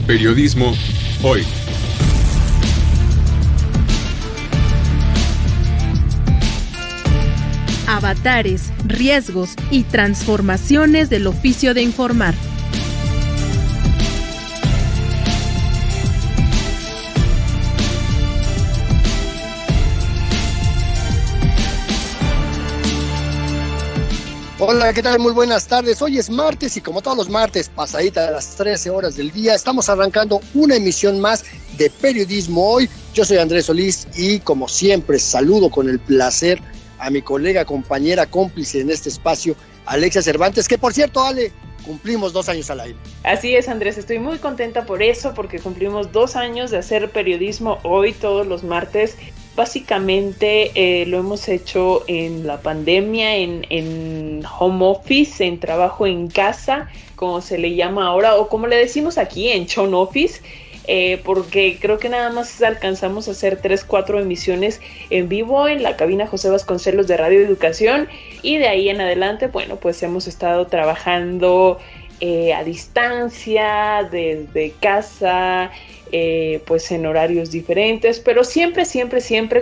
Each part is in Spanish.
Periodismo hoy. Avatares, riesgos y transformaciones del oficio de informar. Hola, ¿qué tal? Muy buenas tardes. Hoy es martes y como todos los martes, pasadita de las 13 horas del día, estamos arrancando una emisión más de Periodismo Hoy. Yo soy Andrés Solís y como siempre saludo con el placer a mi colega, compañera, cómplice en este espacio, Alexia Cervantes, que por cierto, Ale, cumplimos 2 años al aire. Así es, Andrés, estoy muy contenta por eso, porque cumplimos 2 años de hacer Periodismo Hoy todos los martes. Básicamente lo hemos hecho en la pandemia, en home office, en trabajo en casa, como se le llama ahora, o como le decimos aquí, en chon office, porque creo que nada más alcanzamos a hacer 3-4 emisiones en vivo en la cabina José Vasconcelos de Radio Educación, y de ahí en adelante, bueno, pues hemos estado trabajando a distancia, desde casa, pues en horarios diferentes, pero siempre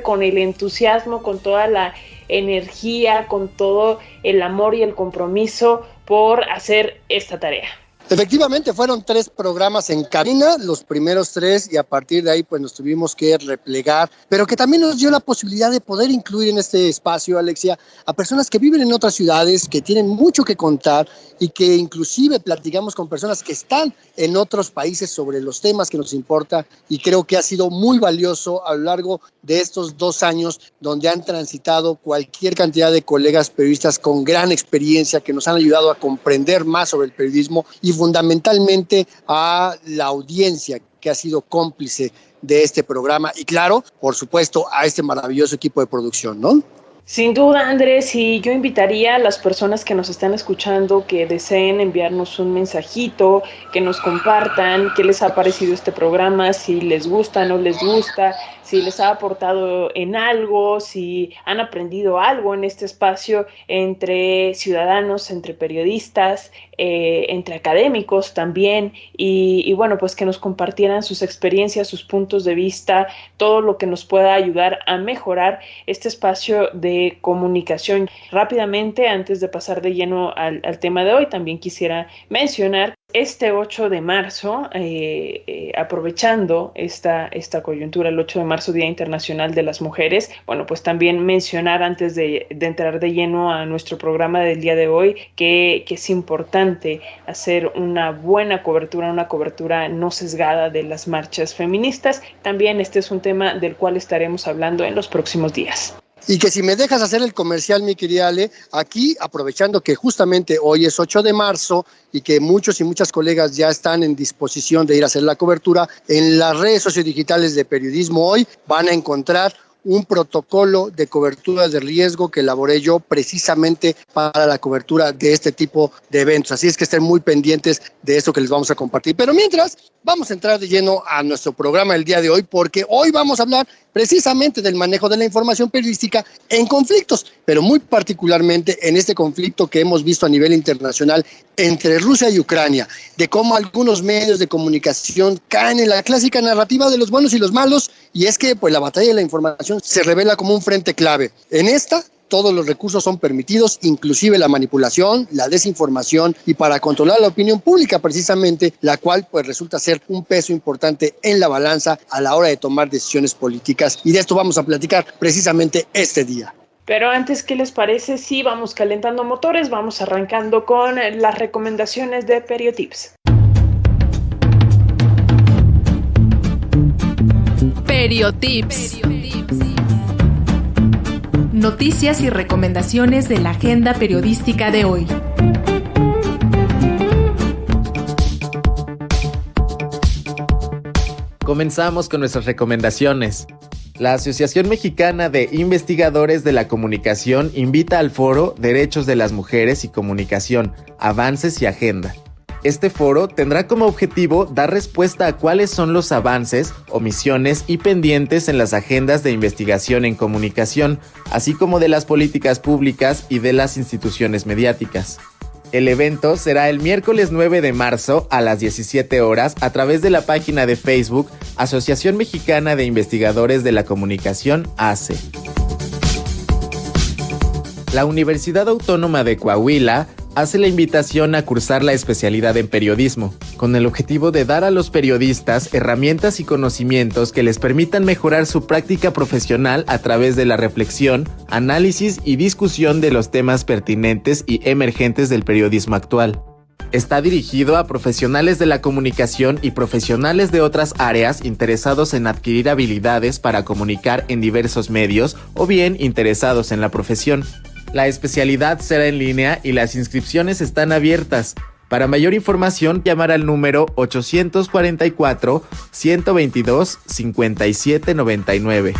con el entusiasmo, con toda la energía, con todo el amor y el compromiso por hacer esta tarea. Efectivamente, fueron 3 programas en cabina, los primeros 3, y a partir de ahí pues nos tuvimos que replegar, pero que también nos dio la posibilidad de poder incluir en este espacio, Alexia, a personas que viven en otras ciudades, que tienen mucho que contar y que inclusive platicamos con personas que están en otros países sobre los temas que nos importan, y creo que ha sido muy valioso a lo largo de estos 2 años donde han transitado cualquier cantidad de colegas periodistas con gran experiencia que nos han ayudado a comprender más sobre el periodismo y fundamentalmente a la audiencia que ha sido cómplice de este programa y claro, por supuesto, a este maravilloso equipo de producción, ¿no? Sin duda, Andrés, y yo invitaría a las personas que nos están escuchando que deseen enviarnos un mensajito, que nos compartan qué les ha parecido este programa, si les gusta, no les gusta, si les ha aportado en algo, si han aprendido algo en este espacio entre ciudadanos, entre periodistas, entre académicos también, y bueno, pues que nos compartieran sus experiencias, sus puntos de vista, todo lo que nos pueda ayudar a mejorar este espacio de comunicación. Rápidamente, antes de pasar de lleno al tema de hoy, también quisiera mencionar este 8 de marzo, aprovechando esta coyuntura, el 8 de marzo, Día Internacional de las Mujeres, bueno, pues también mencionar antes de entrar de lleno a nuestro programa del día de hoy, que es importante hacer una buena cobertura, una cobertura no sesgada de las marchas feministas. También este es un tema del cual estaremos hablando en los próximos días. Y que si me dejas hacer el comercial, mi querida Ale, aquí aprovechando que justamente hoy es 8 de marzo y que muchos y muchas colegas ya están en disposición de ir a hacer la cobertura, en las redes sociodigitales de Periodismo Hoy van a encontrar un protocolo de cobertura de riesgo que elaboré yo precisamente para la cobertura de este tipo de eventos. Así es que estén muy pendientes de esto que les vamos a compartir. Pero mientras, vamos a entrar de lleno a nuestro programa del día de hoy, porque hoy vamos a hablar precisamente del manejo de la información periodística en conflictos, pero muy particularmente en este conflicto que hemos visto a nivel internacional entre Rusia y Ucrania, de cómo algunos medios de comunicación caen en la clásica narrativa de los buenos y los malos, y es que pues la batalla de la información se revela como un frente clave. En esta, todos los recursos son permitidos, inclusive la manipulación, la desinformación, y para controlar la opinión pública precisamente, la cual pues resulta ser un peso importante en la balanza a la hora de tomar decisiones políticas, y de esto vamos a platicar precisamente este día. Pero antes, ¿qué les parece si vamos calentando motores? Vamos arrancando con las recomendaciones de Periotips. Periotips. Noticias y recomendaciones de la agenda periodística de hoy. Comenzamos con nuestras recomendaciones. La Asociación Mexicana de Investigadores de la Comunicación invita al foro Derechos de las Mujeres y Comunicación, Avances y Agenda. Este foro tendrá como objetivo dar respuesta a cuáles son los avances, omisiones y pendientes en las agendas de investigación en comunicación, así como de las políticas públicas y de las instituciones mediáticas. El evento será el miércoles 9 de marzo a las 17 horas a través de la página de Facebook Asociación Mexicana de Investigadores de la Comunicación, ACE. La Universidad Autónoma de Coahuila hace la invitación a cursar la especialidad en periodismo, con el objetivo de dar a los periodistas herramientas y conocimientos que les permitan mejorar su práctica profesional a través de la reflexión, análisis y discusión de los temas pertinentes y emergentes del periodismo actual. Está dirigido a profesionales de la comunicación y profesionales de otras áreas interesados en adquirir habilidades para comunicar en diversos medios o bien interesados en la profesión. La especialidad será en línea y las inscripciones están abiertas. Para mayor información, llamar al número 844-122-5799.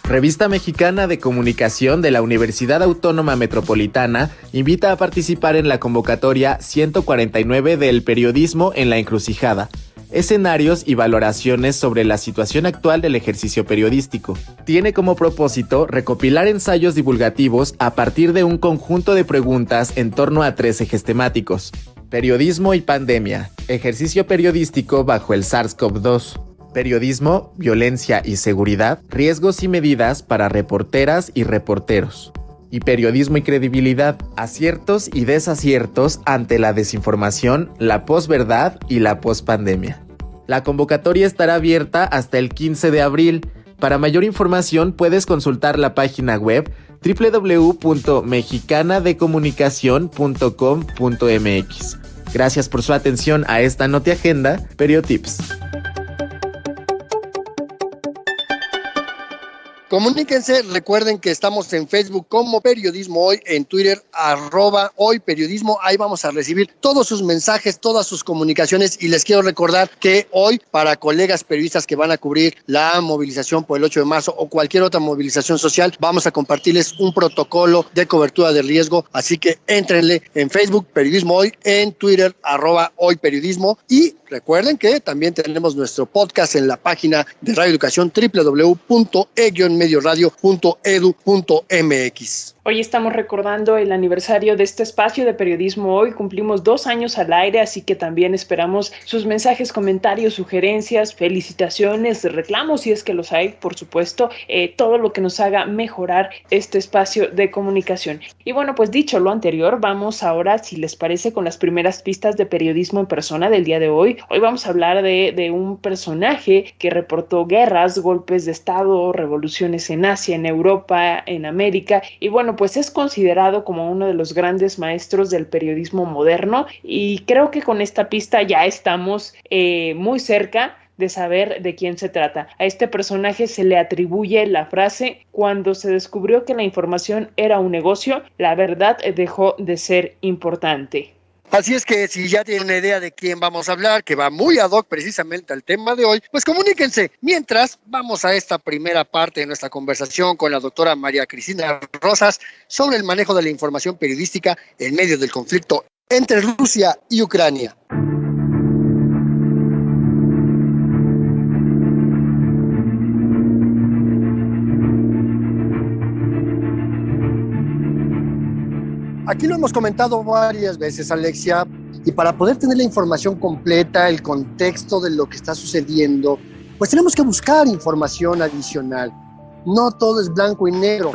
Revista Mexicana de Comunicación de la Universidad Autónoma Metropolitana invita a participar en la convocatoria 149 del Periodismo en la Encrucijada. Escenarios y valoraciones sobre la situación actual del ejercicio periodístico. Tiene como propósito recopilar ensayos divulgativos a partir de un conjunto de preguntas en torno a 3 ejes temáticos: periodismo y pandemia, ejercicio periodístico bajo el SARS-CoV-2, periodismo, violencia y seguridad, riesgos y medidas para reporteras y reporteros, y periodismo y credibilidad, aciertos y desaciertos ante la desinformación, la posverdad y la pospandemia. La convocatoria estará abierta hasta el 15 de abril. Para mayor información puedes consultar la página web www.mexicanadecomunicacion.com.mx. Gracias por su atención a esta NotiAgenda, Periotips. Comuníquense, recuerden que estamos en Facebook como Periodismo Hoy, en Twitter @hoyperiodismo. Ahí vamos a recibir todos sus mensajes, todas sus comunicaciones, y les quiero recordar que hoy, para colegas periodistas que van a cubrir la movilización por el 8 de marzo o cualquier otra movilización social, vamos a compartirles un protocolo de cobertura de riesgo, así que éntrenle en Facebook Periodismo Hoy, en Twitter @hoyperiodismo, y recuerden que también tenemos nuestro podcast en la página de Radio Educación www.e-medioradio.edu.mx. Hoy estamos recordando el aniversario de este espacio de Periodismo Hoy. Cumplimos 2 años al aire, así que también esperamos sus mensajes, comentarios, sugerencias, felicitaciones, reclamos, si es que los hay, por supuesto, todo lo que nos haga mejorar este espacio de comunicación. Y bueno, pues dicho lo anterior, vamos ahora, si les parece, con las primeras pistas de periodismo en persona del día de hoy. Hoy vamos a hablar de un personaje que reportó guerras, golpes de Estado, revoluciones en Asia, en Europa, en América, y bueno, pues es considerado como uno de los grandes maestros del periodismo moderno, y creo que con esta pista ya estamos muy cerca de saber de quién se trata. A este personaje se le atribuye la frase: cuando se descubrió que la información era un negocio, la verdad dejó de ser importante. Así es que si ya tienen una idea de quién vamos a hablar, que va muy ad hoc precisamente al tema de hoy, pues comuníquense. Mientras, vamos a esta primera parte de nuestra conversación con la doctora María Cristina Rosas sobre el manejo de la información periodística en medio del conflicto entre Rusia y Ucrania. Aquí lo hemos comentado varias veces, Alexia, y para poder tener la información completa, el contexto de lo que está sucediendo, pues tenemos que buscar información adicional. No todo es blanco y negro,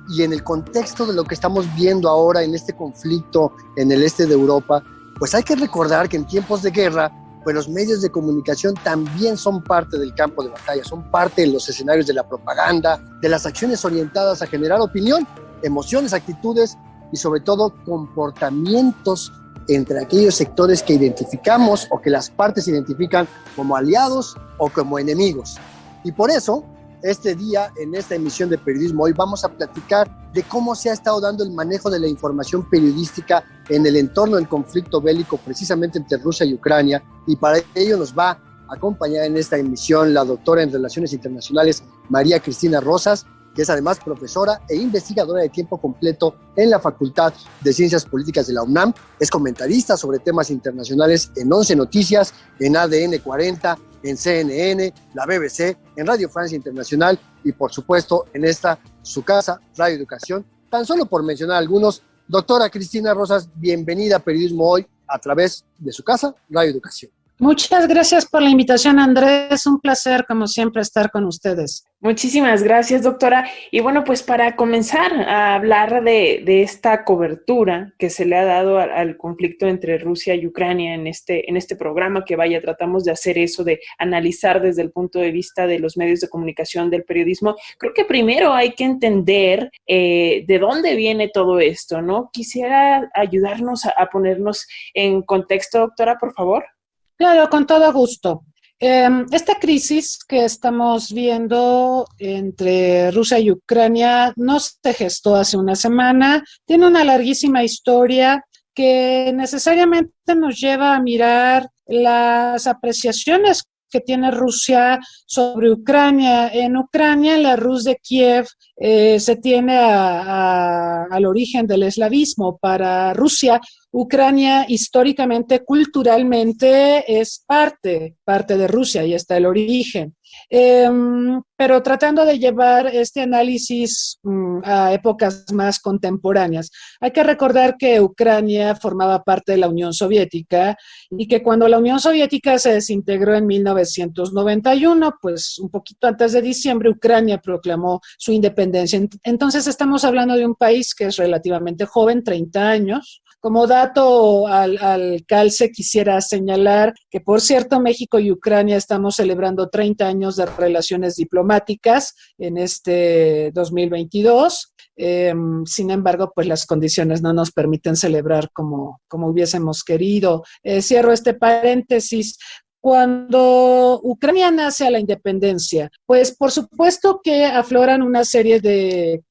y en el contexto de lo que estamos viendo ahora en este conflicto en el este de Europa, pues hay que recordar que en tiempos de guerra, pues los medios de comunicación también son parte del campo de batalla, son parte de los escenarios de la propaganda, de las acciones orientadas a generar opinión, emociones, actitudes y sobre todo comportamientos entre aquellos sectores que identificamos o que las partes identifican como aliados o como enemigos. Y por eso, este día, en esta emisión de Periodismo Hoy, vamos a platicar de cómo se ha estado dando el manejo de la información periodística en el entorno del conflicto bélico, precisamente entre Rusia y Ucrania, y para ello nos va a acompañar en esta emisión la doctora en Relaciones Internacionales María Cristina Rosas, que es además profesora e investigadora de tiempo completo en la Facultad de Ciencias Políticas de la UNAM. Es comentarista sobre temas internacionales en 11 Noticias, en ADN 40, en CNN, la BBC, en Radio Francia Internacional y, por supuesto, en esta, su casa, Radio Educación, tan solo por mencionar algunos. Doctora Cristina Rosas, bienvenida a Periodismo Hoy a través de su casa, Radio Educación. Muchas gracias por la invitación, Andrés. Un placer, como siempre, estar con ustedes. Muchísimas gracias, doctora. Y bueno, pues para comenzar a hablar de esta cobertura que se le ha dado al conflicto entre Rusia y Ucrania en este programa, que tratamos de hacer eso, de analizar desde el punto de vista de los medios de comunicación, del periodismo. Creo que primero hay que entender de dónde viene todo esto, ¿no? Quisiera ayudarnos a ponernos en contexto, doctora, por favor. Claro, con todo gusto. Esta crisis que estamos viendo entre Rusia y Ucrania no se gestó hace una semana, tiene una larguísima historia que necesariamente nos lleva a mirar las apreciaciones que tiene Rusia sobre Ucrania. En Ucrania, la Rus de Kiev se tiene al origen del eslavismo. Para Rusia, Ucrania históricamente, culturalmente es parte de Rusia y está el origen. Pero tratando de llevar este análisis a épocas más contemporáneas, hay que recordar que Ucrania formaba parte de la Unión Soviética y que cuando la Unión Soviética se desintegró en 1991, pues un poquito antes de diciembre, Ucrania proclamó su independencia. Entonces estamos hablando de un país que es relativamente joven, 30 años. Como dato al calce, quisiera señalar que, por cierto, México y Ucrania estamos celebrando 30 años de relaciones diplomáticas en este 2022. Sin embargo, pues las condiciones no nos permiten celebrar como hubiésemos querido. Cierro este paréntesis. Cuando Ucrania nace a la independencia, pues por supuesto que afloran una serie de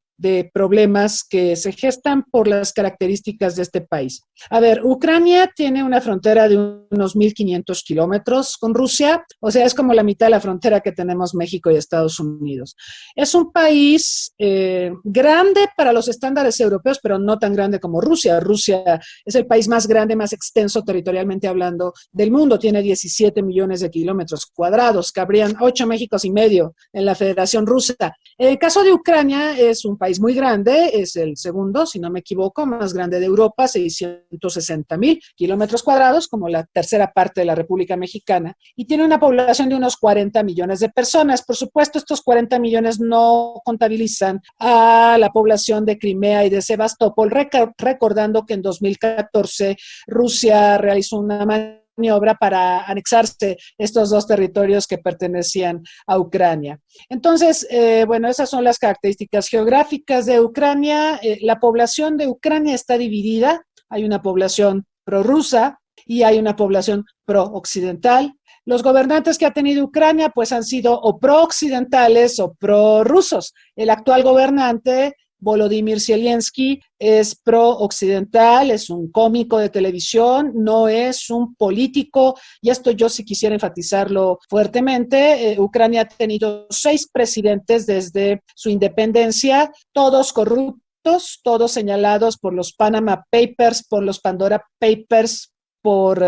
problemas que se gestan por las características de este país. A ver, Ucrania tiene una frontera de unos 1,500 kilómetros con Rusia, o sea, es como la mitad de la frontera que tenemos México y Estados Unidos. Es un país grande para los estándares europeos, pero no tan grande como Rusia. Rusia es el país más grande, más extenso territorialmente hablando del mundo. Tiene 17 millones de kilómetros cuadrados, cabrían 8 Méxicos y medio en la Federación Rusa. En el caso de Ucrania, es un país muy grande, es el segundo, si no me equivoco, más grande de Europa, 660,000 kilómetros cuadrados, como la tercera parte de la República Mexicana, y tiene una población de unos 40 millones de personas. Por supuesto, estos 40 millones no contabilizan a la población de Crimea y de Sebastopol, recordando que en 2014 Rusia realizó una maniobra para anexarse estos dos territorios que pertenecían a Ucrania. Entonces, bueno, esas son las características geográficas de Ucrania. La población de Ucrania está dividida. Hay una población prorrusa y hay una población pro-occidental. Los gobernantes que ha tenido Ucrania pues han sido o pro-occidentales o pro-rusos. El actual gobernante, Volodymyr Zelensky, es pro-occidental, es un cómico de televisión, no es un político, y esto yo sí quisiera enfatizarlo fuertemente. Ucrania ha tenido 6 presidentes desde su independencia, todos corruptos, todos señalados por los Panama Papers, por los Pandora Papers, por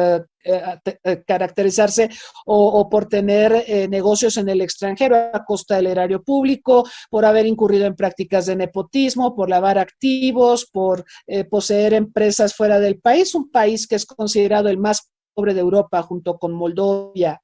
caracterizarse o por tener negocios en el extranjero a costa del erario público, por haber incurrido en prácticas de nepotismo, por lavar activos, por poseer empresas fuera del país, un país que es considerado el más pobre de Europa junto con Moldovia.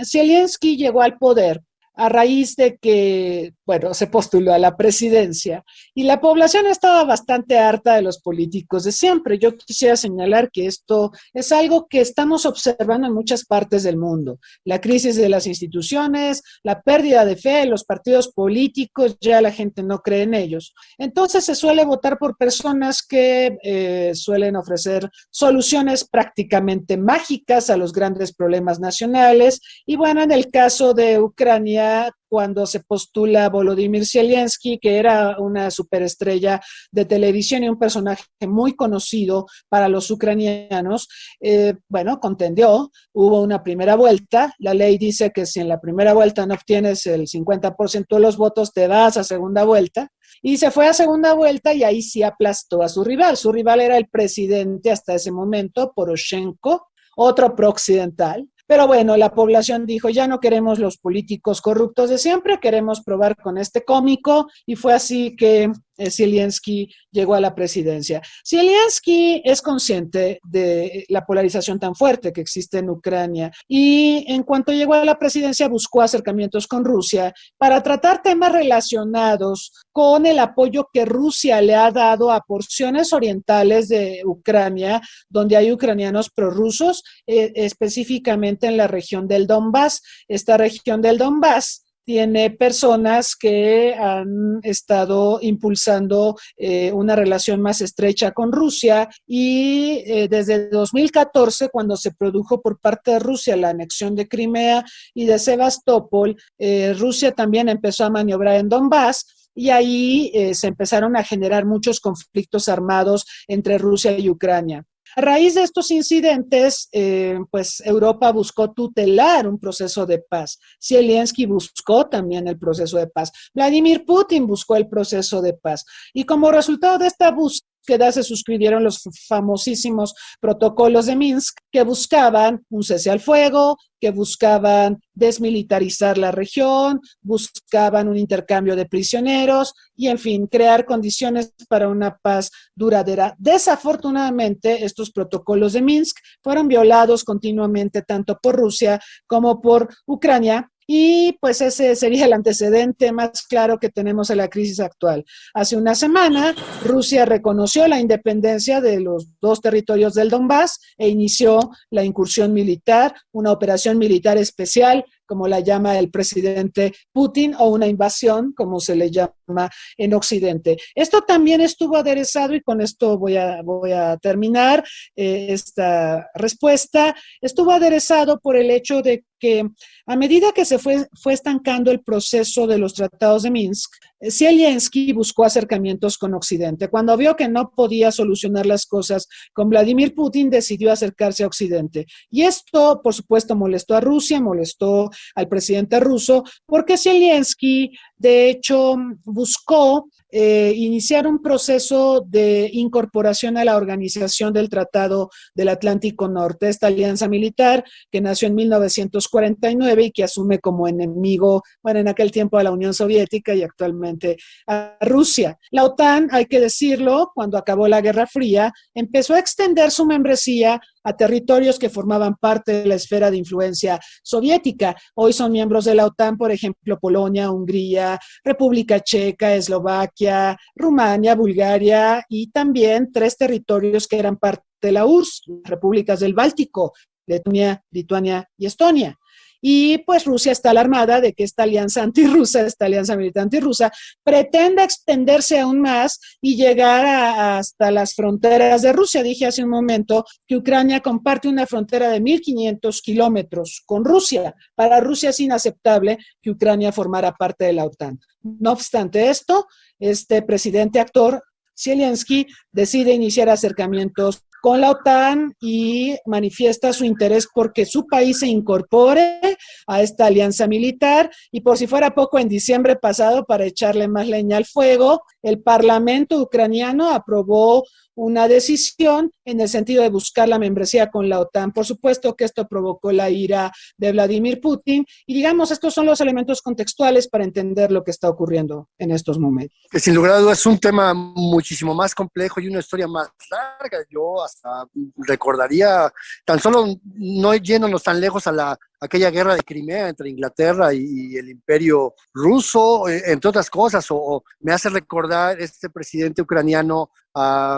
Zelensky llegó al poder a raíz de que, bueno, se postuló a la presidencia y la población estaba bastante harta de los políticos de siempre. Yo quisiera señalar que esto es algo que estamos observando en muchas partes del mundo. La crisis de las instituciones, la pérdida de fe en los partidos políticos, ya la gente no cree en ellos. Entonces se suele votar por personas que suelen ofrecer soluciones prácticamente mágicas a los grandes problemas nacionales. Y bueno, en el caso de Ucrania, cuando se postula Volodymyr Zelensky, que era una superestrella de televisión y un personaje muy conocido para los ucranianos, bueno, contendió, hubo una primera vuelta. La ley dice que si en la primera vuelta no obtienes el 50% de los votos, te vas a segunda vuelta. Y se fue a segunda vuelta y ahí sí aplastó a su rival. Su rival era el presidente hasta ese momento, Poroshenko, otro pro-occidental. Pero bueno, la población dijo, ya no queremos los políticos corruptos de siempre, queremos probar con este cómico, y fue así que Zelensky llegó a la presidencia. Zelensky es consciente de la polarización tan fuerte que existe en Ucrania y en cuanto llegó a la presidencia buscó acercamientos con Rusia para tratar temas relacionados con el apoyo que Rusia le ha dado a porciones orientales de Ucrania, donde hay ucranianos prorrusos, específicamente en la región del Donbass. Esta región del Donbass tiene personas que han estado impulsando una relación más estrecha con Rusia y desde 2014, cuando se produjo por parte de Rusia la anexión de Crimea y de Sebastopol, Rusia también empezó a maniobrar en Donbass. Y ahí se empezaron a generar muchos conflictos armados entre Rusia y Ucrania. A raíz de estos incidentes, pues Europa buscó tutelar un proceso de paz. Zelensky buscó también el proceso de paz. Vladimir Putin buscó el proceso de paz. Y como resultado de esta búsqueda se suscribieron los famosísimos protocolos de Minsk que buscaban un cese al fuego, que buscaban desmilitarizar la región, buscaban un intercambio de prisioneros y, en fin, crear condiciones para una paz duradera. Desafortunadamente, estos protocolos de Minsk fueron violados continuamente tanto por Rusia como por Ucrania. Y pues ese sería el antecedente más claro que tenemos en la crisis actual. Hace una semana, Rusia reconoció la independencia de los dos territorios del Donbass e inició la incursión militar, una operación militar especial, como la llama el presidente Putin, o una invasión, como se le llama en Occidente. Esto también estuvo aderezado, y con esto voy a terminar esta respuesta, estuvo aderezado por el hecho de que a medida que se fue estancando el proceso de los tratados de Minsk, Zelensky buscó acercamientos con Occidente. Cuando vio que no podía solucionar las cosas con Vladimir Putin, decidió acercarse a Occidente. Y esto, por supuesto, molestó a Rusia, molestó al presidente ruso, porque Zelensky, de hecho, buscó iniciar un proceso de incorporación a la Organización del Tratado del Atlántico Norte, esta alianza militar que nació en 1949 y que asume como enemigo, bueno, en aquel tiempo a la Unión Soviética y actualmente a Rusia. La OTAN, hay que decirlo, cuando acabó la Guerra Fría, empezó a extender su membresía a territorios que formaban parte de la esfera de influencia soviética. Hoy son miembros de la OTAN, por ejemplo, Polonia, Hungría, República Checa, Eslovaquia, Rumania, Bulgaria y también 3 territorios que eran parte de la URSS, repúblicas del Báltico, Letonia, Lituania y Estonia. Y pues Rusia está alarmada de que esta alianza antirrusa, esta alianza militar antirrusa, pretenda extenderse aún más y llegar hasta las fronteras de Rusia. Dije hace un momento que Ucrania comparte una frontera de 1.500 kilómetros con Rusia. Para Rusia es inaceptable que Ucrania formara parte de la OTAN. No obstante esto, este presidente actor, Zelensky, decide iniciar acercamientos con la OTAN y manifiesta su interés porque su país se incorpore a esta alianza militar. Y por si fuera poco, en diciembre pasado, para echarle más leña al fuego, el Parlamento ucraniano aprobó una decisión en el sentido de buscar la membresía con la OTAN. Por supuesto que esto provocó la ira de Vladimir Putin y, digamos, estos son los elementos contextuales para entender lo que está ocurriendo en estos momentos. Que sin lugar a dudas es un tema muchísimo más complejo y una historia más larga. Yo hasta recordaría, tan solo no yéndonos tan lejos a aquella guerra de Crimea entre Inglaterra y el Imperio Ruso, entre otras cosas, o me hace recordar este presidente ucraniano,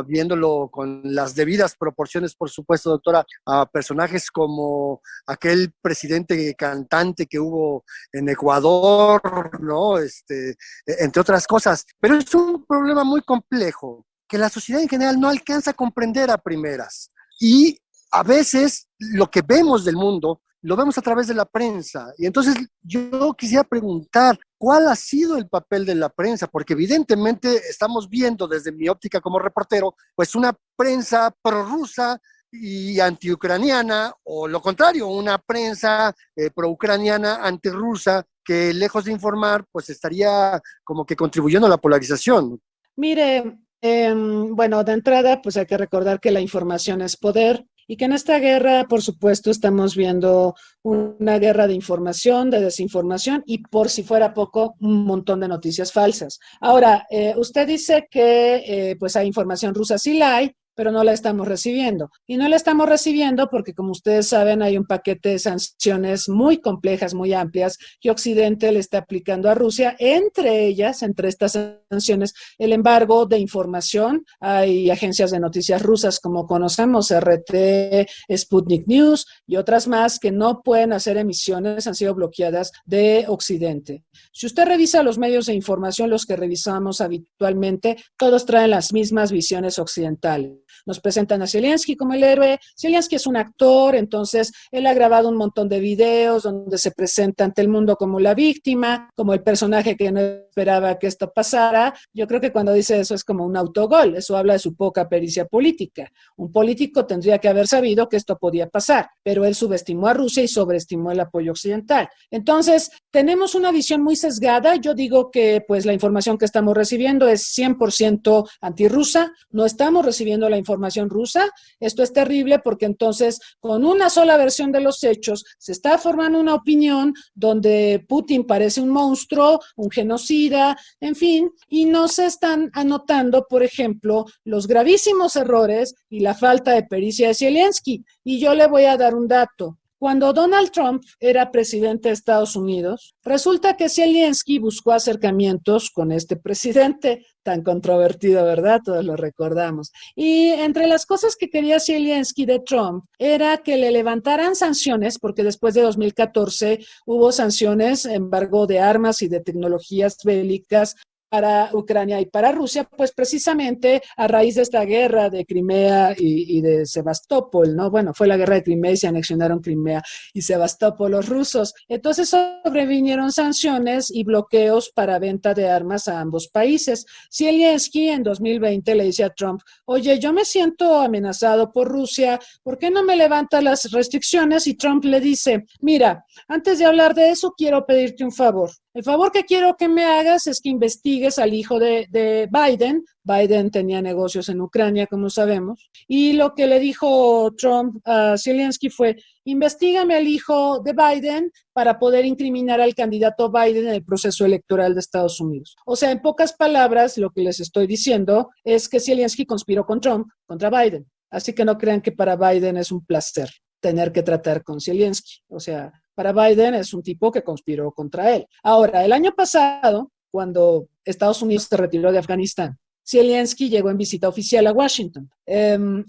viéndolo con las debidas proporciones, por supuesto, doctora, a personajes como aquel presidente cantante que hubo en Ecuador, ¿no? Entre otras cosas. Pero es un problema muy complejo que la sociedad en general no alcanza a comprender a primeras. Y a veces lo que vemos del mundo lo vemos a través de la prensa. Y entonces yo quisiera preguntar, ¿cuál ha sido el papel de la prensa? Porque evidentemente estamos viendo desde mi óptica como reportero, pues una prensa prorrusa y antiucraniana, o lo contrario, una prensa pro-ucraniana, antirrusa, que lejos de informar, pues estaría como que contribuyendo a la polarización. Mire, bueno, de entrada, pues hay que recordar que la información es poder y que en esta guerra, por supuesto, estamos viendo una guerra de información, de desinformación y, por si fuera poco, un montón de noticias falsas. Ahora, usted dice que pues hay información rusa, sí la hay, pero no la estamos recibiendo. Y no la estamos recibiendo porque, como ustedes saben, hay un paquete de sanciones muy complejas, muy amplias, que Occidente le está aplicando a Rusia, entre ellas, entre estas sanciones, el embargo de información. Hay agencias de noticias rusas, como conocemos, RT, Sputnik News y otras más, que no pueden hacer emisiones, han sido bloqueadas de Occidente. Si usted revisa los medios de información, los que revisamos habitualmente, todos traen las mismas visiones occidentales. Nos presentan a Zelensky como el héroe. Zelensky es un actor, entonces él ha grabado un montón de videos donde se presenta ante el mundo como la víctima, como el personaje que no esperaba que esto pasara. Yo creo que cuando dice eso es como un autogol, eso habla de su poca pericia política. Un político tendría que haber sabido que esto podía pasar, pero él subestimó a Rusia y sobreestimó el apoyo occidental. Entonces, tenemos una visión muy sesgada. Yo digo que pues la información que estamos recibiendo es 100% antirrusa, no estamos recibiendo la información rusa. Esto es terrible porque entonces con una sola versión de los hechos se está formando una opinión donde Putin parece un monstruo, un genocida, en fin, y no se están anotando, por ejemplo, los gravísimos errores y la falta de pericia de Zelensky. Y yo le voy a dar un dato. Cuando Donald Trump era presidente de Estados Unidos, resulta que Zelensky buscó acercamientos con este presidente tan controvertido, ¿verdad? Todos lo recordamos. Y entre las cosas que quería Zelensky de Trump era que le levantaran sanciones, porque después de 2014 hubo sanciones, embargo de armas y de tecnologías bélicas para Ucrania y para Rusia, pues precisamente a raíz de esta guerra de Crimea y de Sebastopol, ¿no? Bueno, fue la guerra de Crimea y se anexionaron Crimea y Sebastopol los rusos. Entonces sobrevinieron sanciones y bloqueos para venta de armas a ambos países. Zelensky en 2020 le dice a Trump, oye, yo me siento amenazado por Rusia, ¿por qué no me levanta las restricciones? Y Trump le dice, mira, antes de hablar de eso, quiero pedirte un favor. El favor que quiero que me hagas es que investigues al hijo de Biden. Biden tenía negocios en Ucrania, como sabemos. Y lo que le dijo Trump a Zelensky fue, investígame al hijo de Biden para poder incriminar al candidato Biden en el proceso electoral de Estados Unidos. O sea, en pocas palabras, lo que les estoy diciendo es que Zelensky conspiró con Trump contra Biden. Así que no crean que para Biden es un placer tener que tratar con Zelensky. O sea, para Biden es un tipo que conspiró contra él. Ahora, el año pasado, cuando Estados Unidos se retiró de Afganistán, Zelensky llegó en visita oficial a Washington.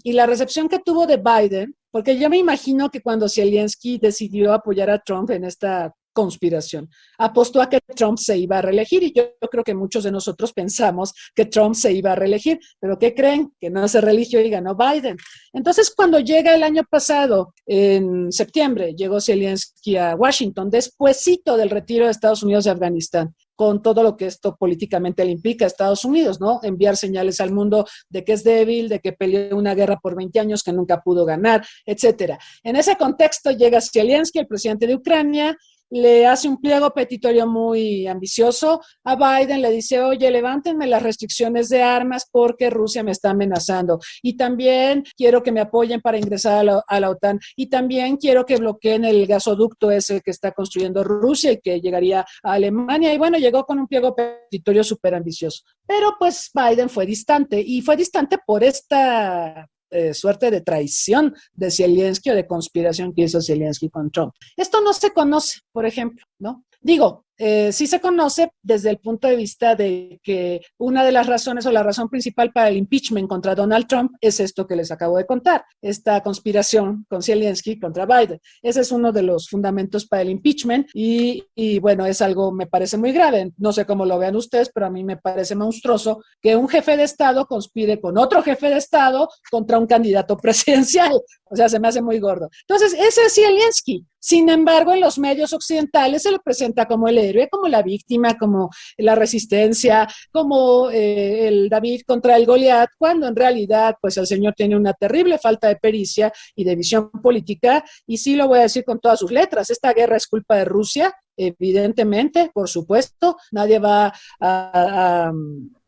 Y la recepción que tuvo de Biden, porque yo me imagino que cuando Zelensky decidió apoyar a Trump en esta conspiración, apostó a que Trump se iba a reelegir y yo creo que muchos de nosotros pensamos que Trump se iba a reelegir, pero ¿qué creen? Que no se reeligió y ganó Biden. Entonces, cuando llega el año pasado, en septiembre, llegó Zelensky a Washington, despuesito del retiro de Estados Unidos de Afganistán, con todo lo que esto políticamente le implica a Estados Unidos, ¿no? Enviar señales al mundo de que es débil, de que peleó una guerra por 20 años que nunca pudo ganar, etcétera. En ese contexto llega Zelensky, el presidente de Ucrania, le hace un pliego petitorio muy ambicioso a Biden, le dice, oye, levántenme las restricciones de armas porque Rusia me está amenazando y también quiero que me apoyen para ingresar a la OTAN y también quiero que bloqueen el gasoducto ese que está construyendo Rusia y que llegaría a Alemania y bueno, llegó con un pliego petitorio súper ambicioso, pero pues Biden fue distante y fue distante por esta suerte de traición de Zelensky o de conspiración que hizo Zelensky con Trump. Esto no se conoce, por ejemplo, ¿no? Digo, sí se conoce desde el punto de vista de que una de las razones o la razón principal para el impeachment contra Donald Trump es esto que les acabo de contar, esta conspiración con Zelensky contra Biden. Ese es uno de los fundamentos para el impeachment y bueno, es algo, me parece muy grave. No sé cómo lo vean ustedes, pero a mí me parece monstruoso que un jefe de Estado conspire con otro jefe de Estado contra un candidato presidencial. O sea, se me hace muy gordo. Entonces, ese es Zelensky. Sin embargo, en los medios occidentales se lo presenta como el héroe, como la víctima, como la resistencia, como el David contra el Goliat, cuando en realidad, pues el señor tiene una terrible falta de pericia y de visión política, y sí lo voy a decir con todas sus letras, esta guerra es culpa de Rusia, evidentemente, por supuesto, nadie va a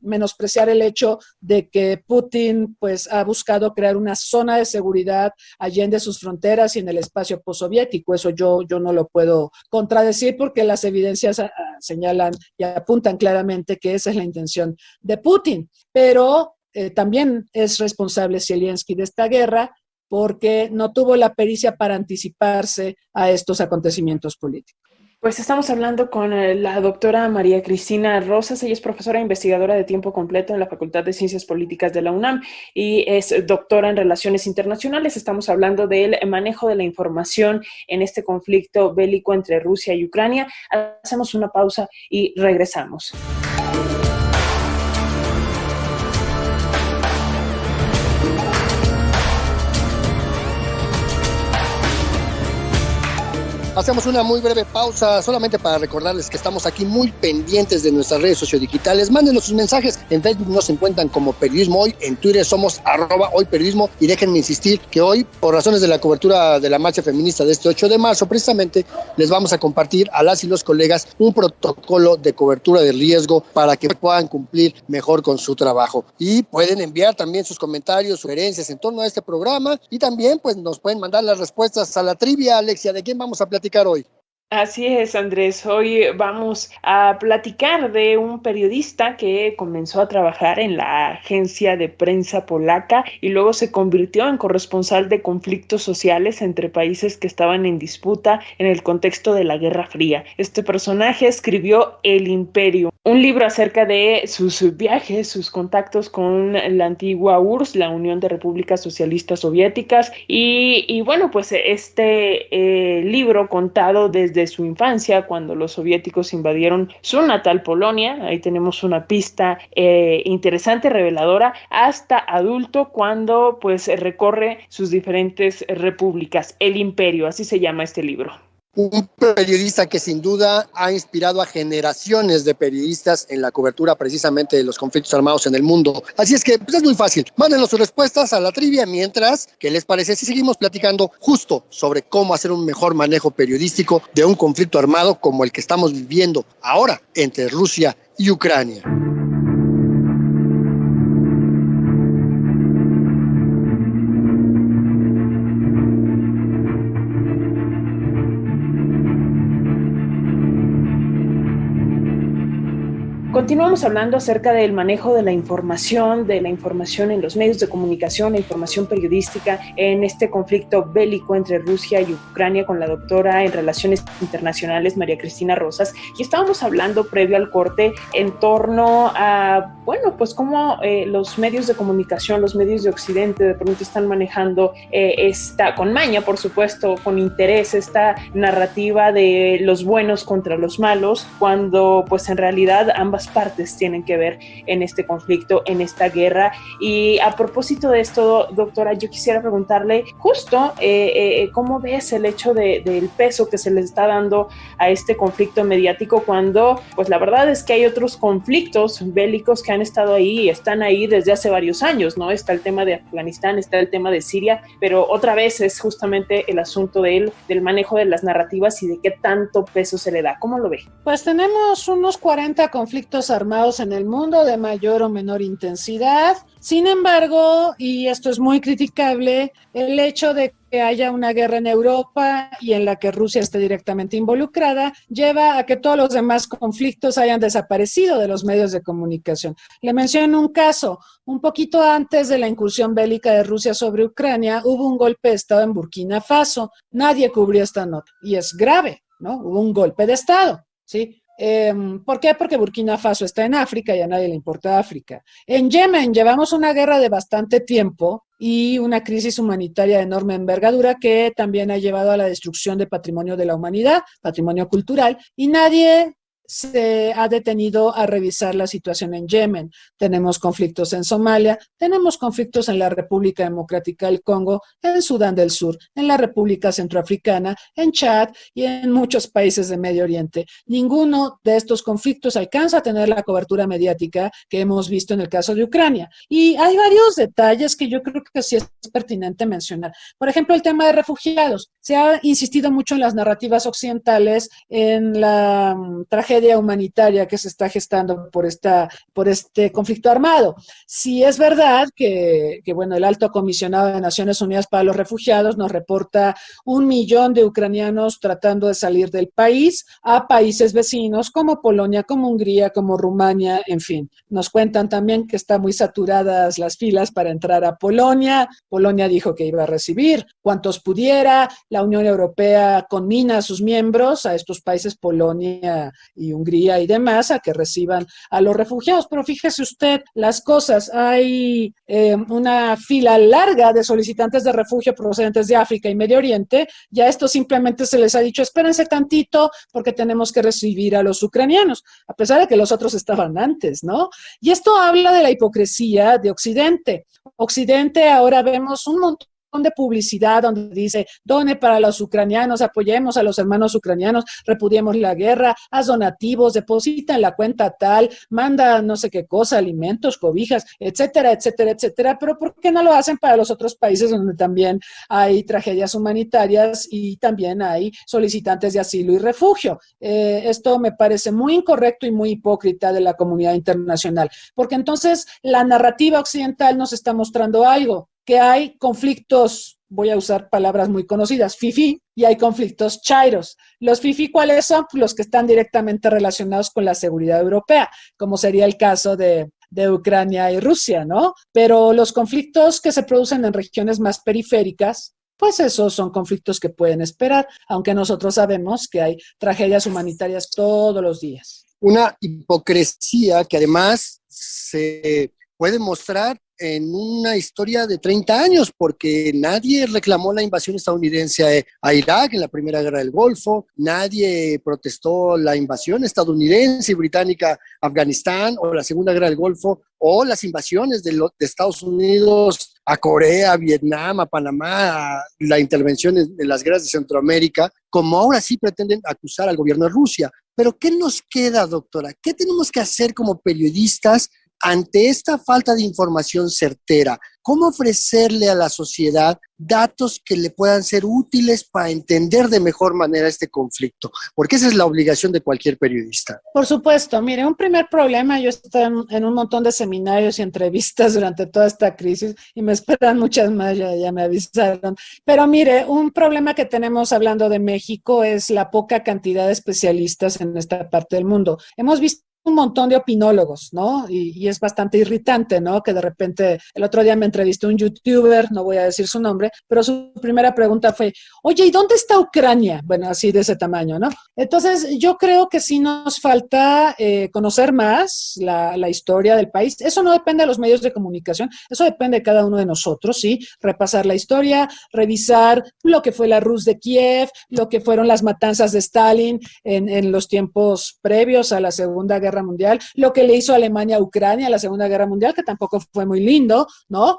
menospreciar el hecho de que Putin pues ha buscado crear una zona de seguridad allende sus fronteras y en el espacio postsoviético. Eso yo no lo puedo contradecir porque las evidencias señalan y apuntan claramente que esa es la intención de Putin. Pero también es responsable Zelensky de esta guerra porque no tuvo la pericia para anticiparse a estos acontecimientos políticos. Pues estamos hablando con la doctora María Cristina Rosas. Ella es profesora e investigadora de tiempo completo en la Facultad de Ciencias Políticas de la UNAM y es doctora en Relaciones Internacionales. Estamos hablando del manejo de la información en este conflicto bélico entre Rusia y Ucrania. Hacemos una pausa y regresamos. Hacemos una muy breve pausa solamente para recordarles que estamos aquí muy pendientes de nuestras redes sociodigitales. Mándenos sus mensajes. En Facebook nos encuentran como Periodismo Hoy, en Twitter somos @hoyperiodismo y déjenme insistir que hoy, por razones de la cobertura de la marcha feminista de este 8 de marzo, precisamente les vamos a compartir a las y los colegas un protocolo de cobertura de riesgo para que puedan cumplir mejor con su trabajo. Y pueden enviar también sus comentarios, sugerencias en torno a este programa y también pues nos pueden mandar las respuestas a la trivia. Alexia, ¿de quién vamos a platicar hoy? Así es, Andrés. Hoy vamos a platicar de un periodista que comenzó a trabajar en la agencia de prensa polaca y luego se convirtió en corresponsal de conflictos sociales entre países que estaban en disputa en el contexto de la Guerra Fría. Este personaje escribió El Imperio, un libro acerca de sus viajes, sus contactos con la antigua URSS, la Unión de Repúblicas Socialistas Soviéticas, y bueno, pues este libro contado desde su infancia, cuando los soviéticos invadieron su natal Polonia, ahí tenemos una pista interesante, reveladora, hasta adulto, cuando pues recorre sus diferentes repúblicas. El Imperio, así se llama este libro. Un periodista que sin duda ha inspirado a generaciones de periodistas en la cobertura precisamente de los conflictos armados en el mundo. Así es que pues es muy fácil. Mándenos sus respuestas a la trivia mientras, ¿qué les parece si seguimos platicando justo sobre cómo hacer un mejor manejo periodístico de un conflicto armado como el que estamos viviendo ahora entre Rusia y Ucrania? Continuamos hablando acerca del manejo de la información en los medios de comunicación, la información periodística en este conflicto bélico entre Rusia y Ucrania con la doctora en Relaciones Internacionales María Cristina Rosas. Y estábamos hablando previo al corte en torno a, bueno, pues cómo los medios de comunicación, los medios de Occidente de pronto están manejando con maña, por supuesto, con interés, esta narrativa de los buenos contra los malos, cuando pues en realidad ambas partes tienen que ver en este conflicto, en esta guerra. Y a propósito de esto, doctora, yo quisiera preguntarle justo cómo ves el hecho del peso que se le está dando a este conflicto mediático cuando, pues la verdad es que hay otros conflictos bélicos que han estado ahí y están ahí desde hace varios años, ¿no? Está el tema de Afganistán, está el tema de Siria, pero otra vez es justamente el asunto del manejo de las narrativas y de qué tanto peso se le da. ¿Cómo lo ve? Pues tenemos unos 40 conflictos armados en el mundo de mayor o menor intensidad. Sin embargo, y esto es muy criticable, el hecho de que haya una guerra en Europa y en la que Rusia esté directamente involucrada lleva a que todos los demás conflictos hayan desaparecido de los medios de comunicación. Le menciono un caso. Un poquito antes de la incursión bélica de Rusia sobre Ucrania, hubo un golpe de Estado en Burkina Faso. Nadie cubrió esta nota y es grave, ¿no? Hubo un golpe de Estado, ¿sí? ¿Por qué? Porque Burkina Faso está en África y a nadie le importa África. En Yemen llevamos una guerra de bastante tiempo y una crisis humanitaria de enorme envergadura que también ha llevado a la destrucción de patrimonio de la humanidad, patrimonio cultural, y nadie se ha detenido a revisar la situación en Yemen. Tenemos conflictos en Somalia, tenemos conflictos en la República Democrática del Congo, en Sudán del Sur, en la República Centroafricana, en Chad y en muchos países de Medio Oriente. Ninguno de estos conflictos alcanza a tener la cobertura mediática que hemos visto en el caso de Ucrania. Y hay varios detalles que yo creo que sí es pertinente mencionar. Por ejemplo, el tema de refugiados. Se ha insistido mucho en las narrativas occidentales, en la tragedia humanitaria que se está gestando por este conflicto armado. Si es verdad que bueno, el Alto Comisionado de Naciones Unidas para los Refugiados nos reporta 1 millón de ucranianos tratando de salir del país a países vecinos como Polonia, como Hungría, como Rumania, en fin. Nos cuentan también que están muy saturadas las filas para entrar a Polonia. Polonia dijo que iba a recibir cuantos pudiera. La Unión Europea conmina a sus miembros, a estos países, Polonia y Hungría y demás, a que reciban a los refugiados. Pero fíjese usted las cosas, hay una fila larga de solicitantes de refugio procedentes de África y Medio Oriente. Ya esto simplemente se les ha dicho, espérense tantito porque tenemos que recibir a los ucranianos, a pesar de que los otros estaban antes, ¿no? Y esto habla de la hipocresía de Occidente. Occidente, ahora vemos un montón de publicidad donde dice, done para los ucranianos, apoyemos a los hermanos ucranianos, repudiemos la guerra, haz donativos, deposita en la cuenta tal, manda no sé qué cosa, alimentos, cobijas, etcétera, etcétera, etcétera. Pero ¿por qué no lo hacen para los otros países donde también hay tragedias humanitarias y también hay solicitantes de asilo y refugio? Esto me parece muy incorrecto y muy hipócrita de la comunidad internacional, porque entonces la narrativa occidental nos está mostrando algo, que hay conflictos, voy a usar palabras muy conocidas, fifí, y hay conflictos chairos. Los fifí, ¿cuáles son? Pues los que están directamente relacionados con la seguridad europea, como sería el caso de Ucrania y Rusia, ¿no? Pero los conflictos que se producen en regiones más periféricas, pues esos son conflictos que pueden esperar, aunque nosotros sabemos que hay tragedias humanitarias todos los días. Una hipocresía que además se puede mostrar en una historia de 30 años, porque nadie reclamó la invasión estadounidense a Irak en la Primera Guerra del Golfo, nadie protestó la invasión estadounidense y británica a Afganistán, o la Segunda Guerra del Golfo, o las invasiones de Estados Unidos a Corea, a Vietnam, a Panamá, a la intervención en las guerras de Centroamérica, como ahora sí pretenden acusar al gobierno de Rusia. Pero ¿qué nos queda, doctora? ¿Qué tenemos que hacer como periodistas ante esta falta de información certera? ¿Cómo ofrecerle a la sociedad datos que le puedan ser útiles para entender de mejor manera este conflicto? Porque esa es la obligación de cualquier periodista. Por supuesto. Mire, un primer problema, yo estoy en un montón de seminarios y entrevistas durante toda esta crisis y me esperan muchas más, ya me avisaron. Pero mire, un problema que tenemos hablando de México es la poca cantidad de especialistas en esta parte del mundo. Hemos visto un montón de opinólogos, ¿no? Y es bastante irritante, ¿no? Que de repente, el otro día me entrevistó un youtuber, no voy a decir su nombre, pero su primera pregunta fue, oye, ¿y dónde está Ucrania? Bueno, así de ese tamaño, ¿no? Entonces, yo creo que sí nos falta conocer más la historia del país. Eso no depende de los medios de comunicación, eso depende de cada uno de nosotros, ¿sí? Repasar la historia, revisar lo que fue la Rus de Kiev, lo que fueron las matanzas de Stalin en los tiempos previos a la Segunda Guerra Mundial, lo que le hizo Alemania a Ucrania en la Segunda Guerra Mundial, que tampoco fue muy lindo, ¿no?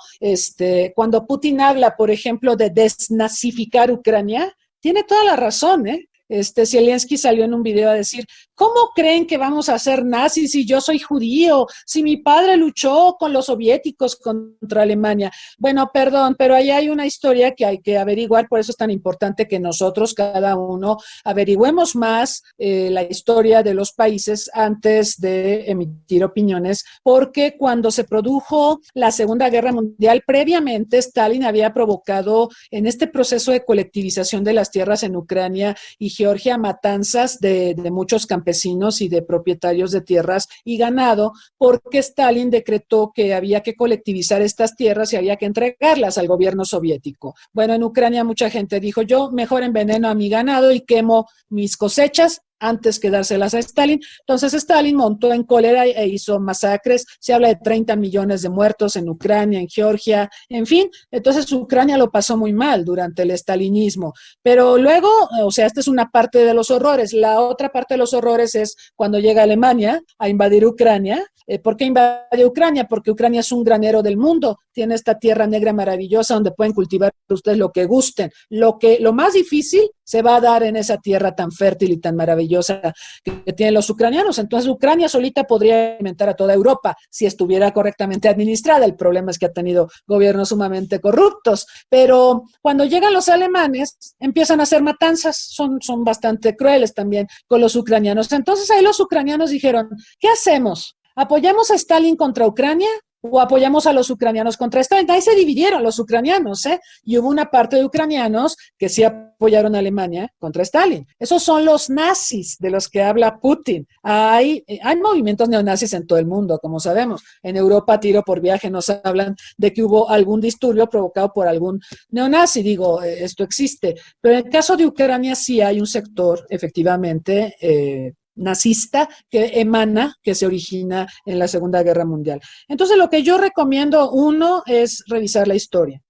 Cuando Putin habla, por ejemplo, de desnazificar Ucrania, tiene toda la razón, ¿eh? Zelensky salió en un video a decir, ¿cómo creen que vamos a ser nazis si yo soy judío? Si mi padre luchó con los soviéticos contra Alemania. Bueno, perdón, pero ahí hay una historia que hay que averiguar, por eso es tan importante que nosotros, cada uno, averigüemos más la historia de los países antes de emitir opiniones, porque cuando se produjo la Segunda Guerra Mundial, previamente Stalin había provocado en este proceso de colectivización de las tierras en Ucrania y Georgia matanzas de muchos campesinos y de propietarios de tierras y ganado, porque Stalin decretó que había que colectivizar estas tierras y había que entregarlas al gobierno soviético. Bueno, en Ucrania mucha gente dijo, yo mejor enveneno a mi ganado y quemo mis cosechas antes que dárselas a Stalin. Entonces Stalin montó en cólera e hizo masacres. Se habla de 30 millones de muertos en Ucrania, en Georgia, en fin. Entonces Ucrania lo pasó muy mal durante el stalinismo. Pero luego, o sea, esta es una parte de los horrores. La otra parte de los horrores es cuando llega Alemania a invadir Ucrania. ¿Por qué invade Ucrania? Porque Ucrania es un granero del mundo. Tiene esta tierra negra maravillosa donde pueden cultivar ustedes lo que gusten. Lo más difícil se va a dar en esa tierra tan fértil y tan maravillosa que tienen los ucranianos. Entonces Ucrania solita podría alimentar a toda Europa si estuviera correctamente administrada. El problema es que ha tenido gobiernos sumamente corruptos. Pero cuando llegan los alemanes, empiezan a hacer matanzas. Son bastante crueles también con los ucranianos. Entonces ahí los ucranianos dijeron, ¿qué hacemos? ¿Apoyamos a Stalin contra Ucrania o apoyamos a los ucranianos contra Stalin? Ahí se dividieron los ucranianos, y hubo una parte de ucranianos que sí apoyaron a Alemania contra Stalin. Esos son los nazis de los que habla Putin. Hay movimientos neonazis en todo el mundo, como sabemos. En Europa, tiro por viaje, nos hablan de que hubo algún disturbio provocado por algún neonazi. Digo, esto existe. Pero en el caso de Ucrania sí hay un sector, efectivamente, nazista que se origina en la Segunda Guerra Mundial. Entonces, lo que yo recomiendo, uno, es revisar la historia.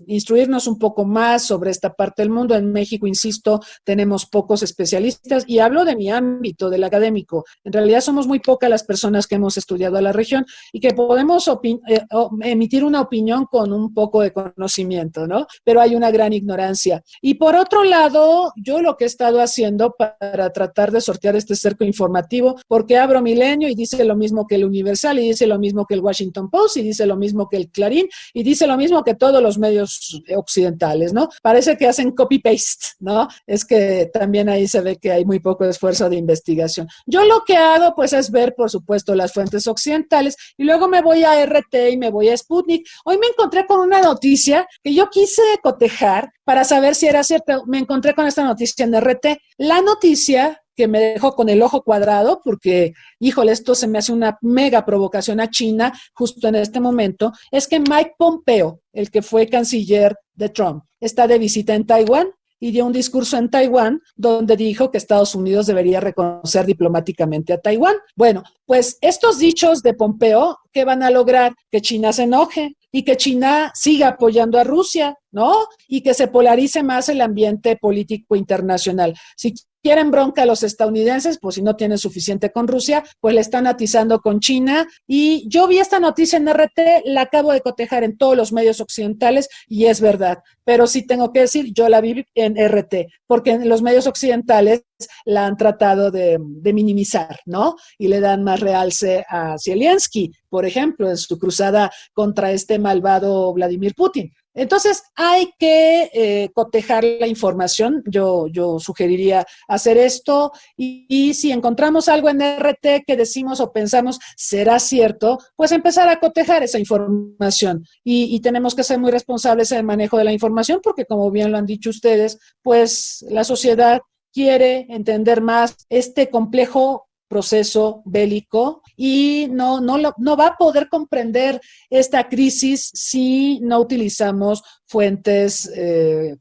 Instruirnos un poco más sobre esta parte del mundo. En México, insisto, tenemos pocos especialistas y hablo de mi ámbito, del académico. En realidad somos muy pocas las personas que hemos estudiado a la región y que podemos emitir una opinión con un poco de conocimiento, ¿no? Pero hay una gran ignorancia. Y por otro lado, yo lo que he estado haciendo para tratar de sortear este cerco informativo, porque abro Milenio y dice lo mismo que el Universal y dice lo mismo que el Washington Post y dice lo mismo que el Clarín y dice lo mismo que todos los medios occidentales, ¿no? Parece que hacen copy-paste, ¿no? Es que también ahí se ve que hay muy poco esfuerzo de investigación. Yo lo que hago, pues, es ver, por supuesto, las fuentes occidentales y luego me voy a RT y me voy a Sputnik. Hoy me encontré con una noticia que yo quise cotejar para saber si era cierta. Me encontré con esta noticia en RT. La noticia que me dejó con el ojo cuadrado, porque, híjole, esto se me hace una mega provocación a China justo en este momento, es que Mike Pompeo, el que fue canciller de Trump, está de visita en Taiwán y dio un discurso en Taiwán donde dijo que Estados Unidos debería reconocer diplomáticamente a Taiwán. Bueno, pues estos dichos de Pompeo, ¿qué van a lograr? Que China se enoje y que China siga apoyando a Rusia, ¿no? Y que se polarice más el ambiente político internacional. Si quieren bronca a los estadounidenses, pues si no tienen suficiente con Rusia, pues le están atizando con China. Y yo vi esta noticia en RT, la acabo de cotejar en todos los medios occidentales y es verdad. Pero sí tengo que decir, yo la vi en RT, porque en los medios occidentales la han tratado de minimizar, ¿no? Y le dan más realce a Zelensky, por ejemplo, en su cruzada contra este malvado Vladimir Putin. Entonces, hay que cotejar la información. Yo sugeriría hacer esto y si encontramos algo en RT que decimos o pensamos será cierto, pues empezar a cotejar esa información. Y tenemos que ser muy responsables en el manejo de la información porque, como bien lo han dicho ustedes, pues la sociedad quiere entender más este complejo proceso bélico y no va a poder comprender esta crisis si no utilizamos fuentes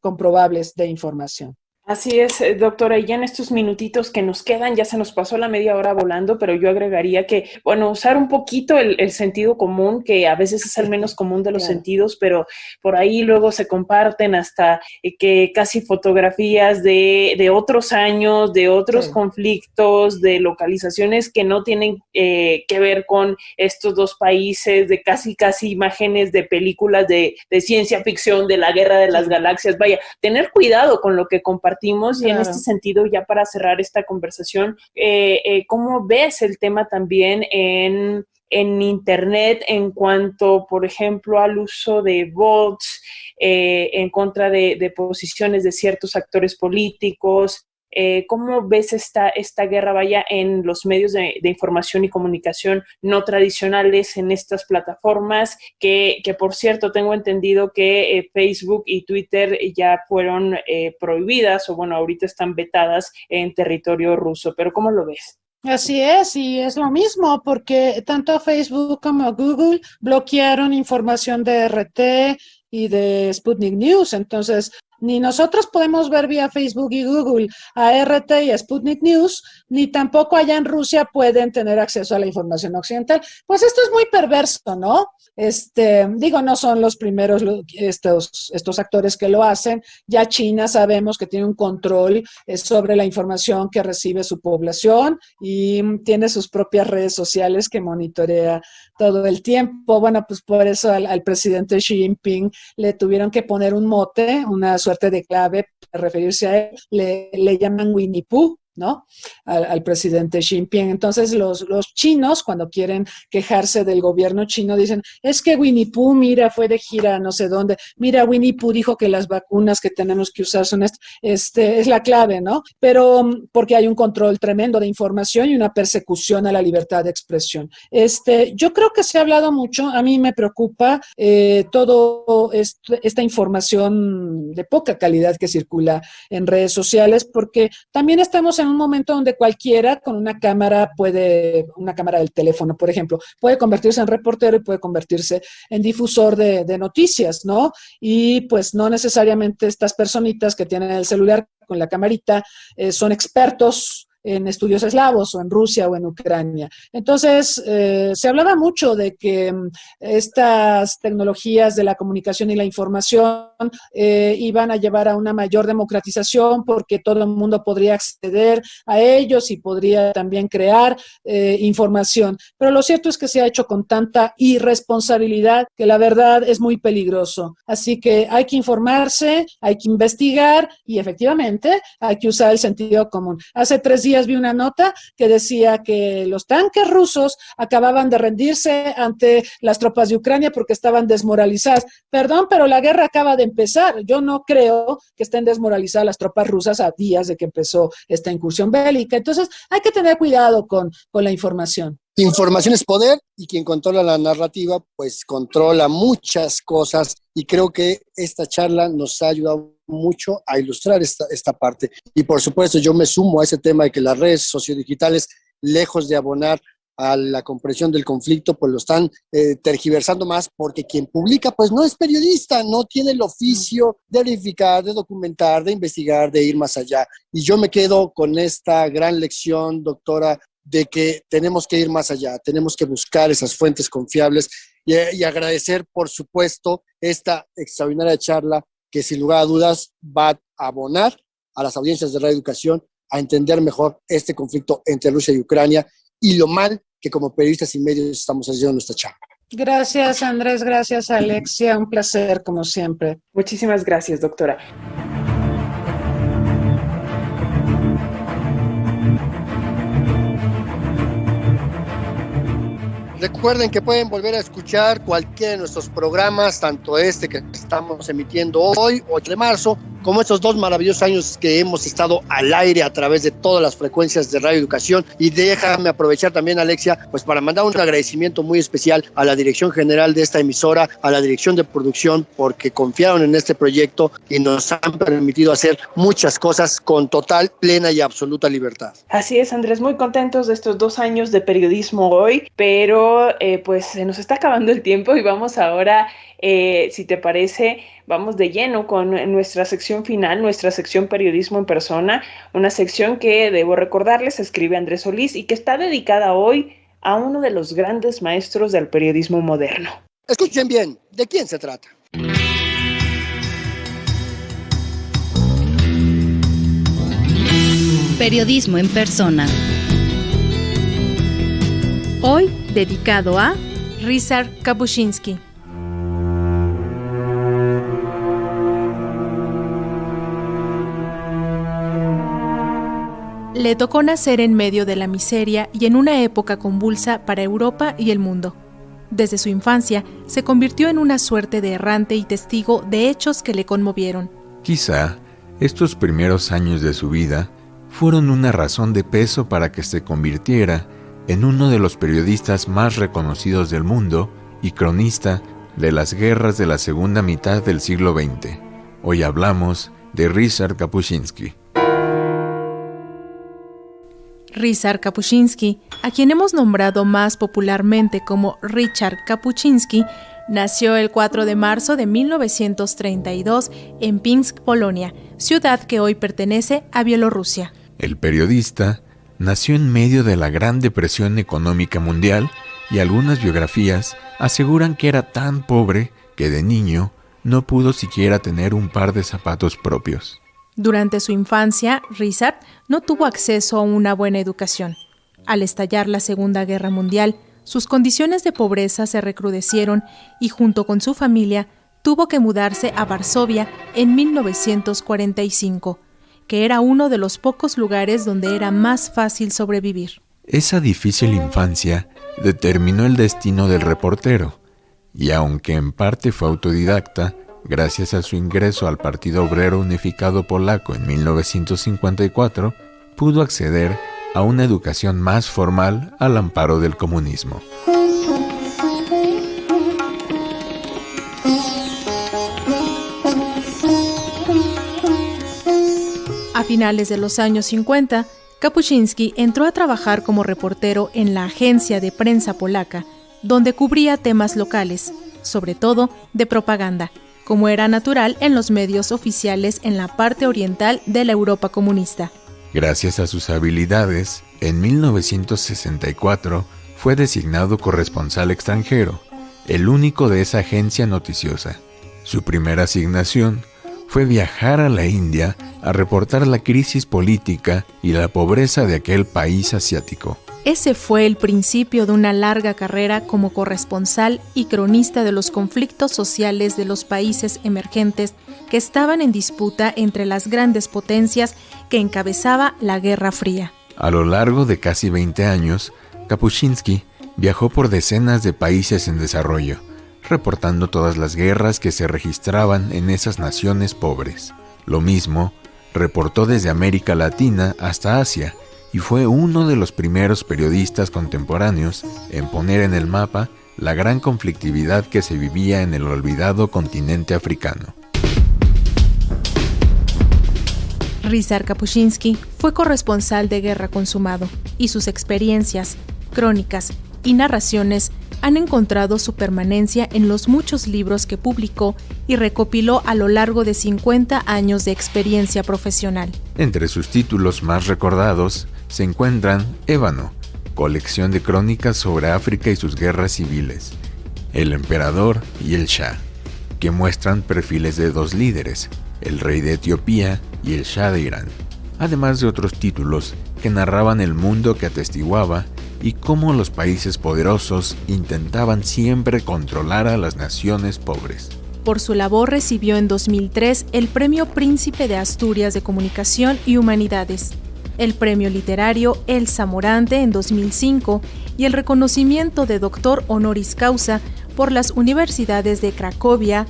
comprobables de información. Así es, doctora, y ya en estos minutitos que nos quedan, ya se nos pasó la media hora volando, pero yo agregaría que, bueno, usar un poquito el sentido común, que a veces es el menos común de los sentidos, pero por ahí luego se comparten hasta que casi fotografías de otros años, de otros conflictos, de localizaciones que no tienen que ver con estos dos países, de casi imágenes de películas de ciencia ficción, de la guerra de las galaxias. Vaya, tener cuidado con lo que compartimos. Y en este sentido, ya para cerrar esta conversación, ¿cómo ves el tema también en Internet en cuanto, por ejemplo, al uso de bots en contra de posiciones de ciertos actores políticos? ¿Cómo ves esta guerra, vaya, en los medios de información y comunicación no tradicionales, en estas plataformas que por cierto, tengo entendido que Facebook y Twitter ya fueron prohibidas o, bueno, ahorita están vetadas en territorio ruso? ¿Pero cómo lo ves? Así es, y es lo mismo, porque tanto Facebook como Google bloquearon información de RT y de Sputnik News. Entonces, Ni nosotros podemos ver vía Facebook y Google a RT y a Sputnik News, ni tampoco allá en Rusia pueden tener acceso a la información occidental. Pues esto es muy perverso, ¿no? Digo, no son los primeros estos actores que lo hacen. Ya China sabemos que tiene un control sobre la información que recibe su población y tiene sus propias redes sociales que monitorea todo el tiempo. Bueno, pues por eso al presidente Xi Jinping le tuvieron que poner un mote, una suerte de clave para referirse a él. Le llaman Winnie Pooh, ¿no? Al presidente Xi Jinping. Entonces los chinos, cuando quieren quejarse del gobierno chino, dicen, es que Winnie Pooh, mira, fue de gira no sé dónde, mira, Winnie Pooh dijo que las vacunas que tenemos que usar son es la clave, ¿no? Pero porque hay un control tremendo de información y una persecución a la libertad de expresión. Yo creo que se ha hablado mucho, a mí me preocupa todo esta información de poca calidad que circula en redes sociales, porque también estamos en un momento donde cualquiera con una cámara del teléfono, por ejemplo, puede convertirse en reportero y puede convertirse en difusor de noticias, ¿no? Y pues no necesariamente estas personitas que tienen el celular con la camarita son expertos en estudios eslavos o en Rusia o en Ucrania. Entonces, se hablaba mucho de que estas tecnologías de la comunicación y la información iban a llevar a una mayor democratización porque todo el mundo podría acceder a ellos y podría también crear información. Pero lo cierto es que se ha hecho con tanta irresponsabilidad que la verdad es muy peligroso. Así que hay que informarse, hay que investigar y efectivamente hay que usar el sentido común. Hace 3 días vi una nota que decía que los tanques rusos acababan de rendirse ante las tropas de Ucrania porque estaban desmoralizadas. Perdón, pero la guerra acaba de empezar. Yo no creo que estén desmoralizadas las tropas rusas a días de que empezó esta incursión bélica. Entonces, hay que tener cuidado con la información. Información es poder y quien controla la narrativa, pues controla muchas cosas y creo que esta charla nos ha ayudado mucho a ilustrar esta parte. Y por supuesto yo me sumo a ese tema de que las redes sociodigitales, lejos de abonar a la comprensión del conflicto, pues lo están tergiversando más porque quien publica pues no es periodista, no tiene el oficio de verificar, de documentar, de investigar, de ir más allá. Y yo me quedo con esta gran lección, doctora, de que tenemos que ir más allá, tenemos que buscar esas fuentes confiables y agradecer, por supuesto, esta extraordinaria charla que sin lugar a dudas va a abonar a las audiencias de Radio Educación a entender mejor este conflicto entre Rusia y Ucrania y lo mal que como periodistas y medios estamos haciendo nuestra charla. Gracias, Andrés, gracias, Alexia, un placer como siempre. Muchísimas gracias, doctora. Recuerden que pueden volver a escuchar cualquiera de nuestros programas, tanto este que estamos emitiendo hoy, 8 de marzo, como estos 2 maravillosos años que hemos estado al aire a través de todas las frecuencias de Radio Educación. Y déjame aprovechar también, Alexia, pues para mandar un agradecimiento muy especial a la dirección general de esta emisora, a la dirección de producción, porque confiaron en este proyecto y nos han permitido hacer muchas cosas con total, plena y absoluta libertad. Así es, Andrés, muy contentos de estos 2 años de periodismo hoy, pero pues se nos está acabando el tiempo y vamos ahora, si te parece, vamos de lleno con nuestra sección final, nuestra sección Periodismo en Persona, una sección que, debo recordarles, escribe Andrés Solís y que está dedicada hoy a uno de los grandes maestros del periodismo moderno. Escuchen bien, ¿de quién se trata? Periodismo en Persona. Hoy dedicado a Ryszard Kapuscinski. Le tocó nacer en medio de la miseria y en una época convulsa para Europa y el mundo. Desde su infancia, se convirtió en una suerte de errante y testigo de hechos que le conmovieron. Quizá estos primeros años de su vida fueron una razón de peso para que se convirtiera en uno de los periodistas más reconocidos del mundo y cronista de las guerras de la segunda mitad del siglo XX. Hoy hablamos de Ryszard Kapuscinski. Ryszard Kapuscinski, a quien hemos nombrado más popularmente como Richard Kapuscinski, Nació el 4 de marzo de 1932 en Pinsk, Polonia, ciudad que hoy pertenece a Bielorrusia. El periodista nació en medio de la Gran Depresión Económica Mundial y algunas biografías aseguran que era tan pobre que de niño no pudo siquiera tener un par de zapatos propios. Durante su infancia, Ryszard no tuvo acceso a una buena educación. Al estallar la Segunda Guerra Mundial, sus condiciones de pobreza se recrudecieron y junto con su familia tuvo que mudarse a Varsovia en 1945, que era uno de los pocos lugares donde era más fácil sobrevivir. Esa difícil infancia determinó el destino del reportero, y aunque en parte fue autodidacta, gracias a su ingreso al Partido Obrero Unificado Polaco en 1954, pudo acceder a una educación más formal al amparo del comunismo. A finales de los años 50, Kapuściński entró a trabajar como reportero en la agencia de prensa polaca, donde cubría temas locales, sobre todo de propaganda, como era natural en los medios oficiales en la parte oriental de la Europa comunista. Gracias a sus habilidades, en 1964 fue designado corresponsal extranjero, el único de esa agencia noticiosa. Su primera asignación fue viajar a la India a reportar la crisis política y la pobreza de aquel país asiático. Ese fue el principio de una larga carrera como corresponsal y cronista de los conflictos sociales de los países emergentes que estaban en disputa entre las grandes potencias que encabezaba la Guerra Fría. A lo largo de casi 20 años, Kapuściński viajó por decenas de países en desarrollo, reportando todas las guerras que se registraban en esas naciones pobres. Lo mismo, reportó desde América Latina hasta Asia, y fue uno de los primeros periodistas contemporáneos en poner en el mapa la gran conflictividad que se vivía en el olvidado continente africano. Ryszard Kapuściński fue corresponsal de guerra consumado, y sus experiencias, crónicas y narraciones han encontrado su permanencia en los muchos libros que publicó y recopiló a lo largo de 50 años de experiencia profesional. Entre sus títulos más recordados se encuentran Ébano, colección de crónicas sobre África y sus guerras civiles, El Emperador y el Shah, que muestran perfiles de dos líderes, el rey de Etiopía y el Shah de Irán, además de otros títulos que narraban el mundo que atestiguaba y cómo los países poderosos intentaban siempre controlar a las naciones pobres. Por su labor recibió en 2003 el Premio Príncipe de Asturias de Comunicación y Humanidades, el Premio Literario Elsa Morante en 2005 y el reconocimiento de Doctor Honoris Causa por las universidades de Cracovia,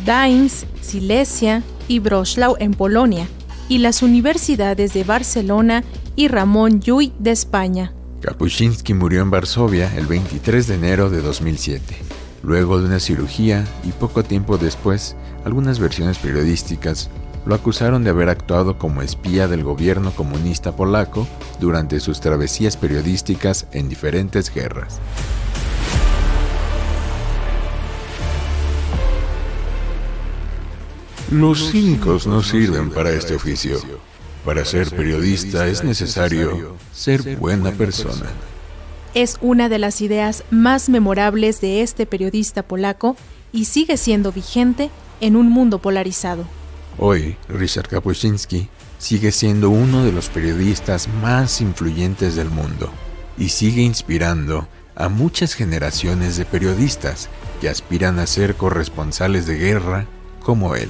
Gdańsk, Silesia y Wrocław en Polonia, y las universidades de Barcelona y Ramon Llull de España. Kapuściński murió en Varsovia el 23 de enero de 2007, luego de una cirugía, y poco tiempo después, algunas versiones periodísticas lo acusaron de haber actuado como espía del gobierno comunista polaco durante sus travesías periodísticas en diferentes guerras. Los cínicos no sirven para este oficio. Para ser periodista es necesario ser buena persona. Es una de las ideas más memorables de este periodista polaco y sigue siendo vigente en un mundo polarizado. Hoy, Ryszard Kapuściński sigue siendo uno de los periodistas más influyentes del mundo y sigue inspirando a muchas generaciones de periodistas que aspiran a ser corresponsales de guerra como él.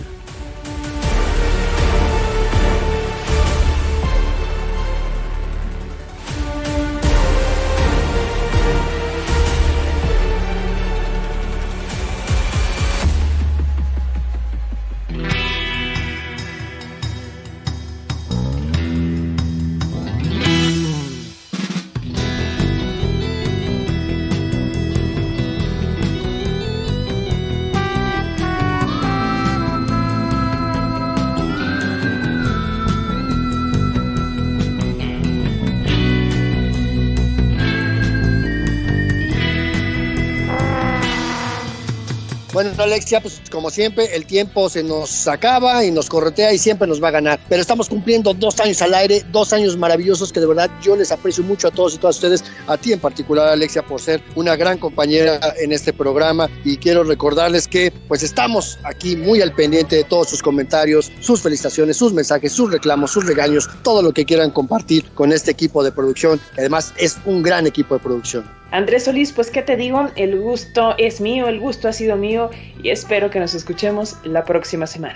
Bueno, Alexia, pues como siempre, el tiempo se nos acaba y nos corretea y siempre nos va a ganar. Pero estamos cumpliendo 2 años al aire, 2 años maravillosos que de verdad yo les aprecio mucho a todos y todas ustedes, a ti en particular, Alexia, por ser una gran compañera en este programa. Y quiero recordarles que pues estamos aquí muy al pendiente de todos sus comentarios, sus felicitaciones, sus mensajes, sus reclamos, sus regaños, todo lo que quieran compartir con este equipo de producción, que además es un gran equipo de producción. Andrés Solís, pues qué te digo, el gusto es mío, el gusto ha sido mío y espero que nos escuchemos la próxima semana.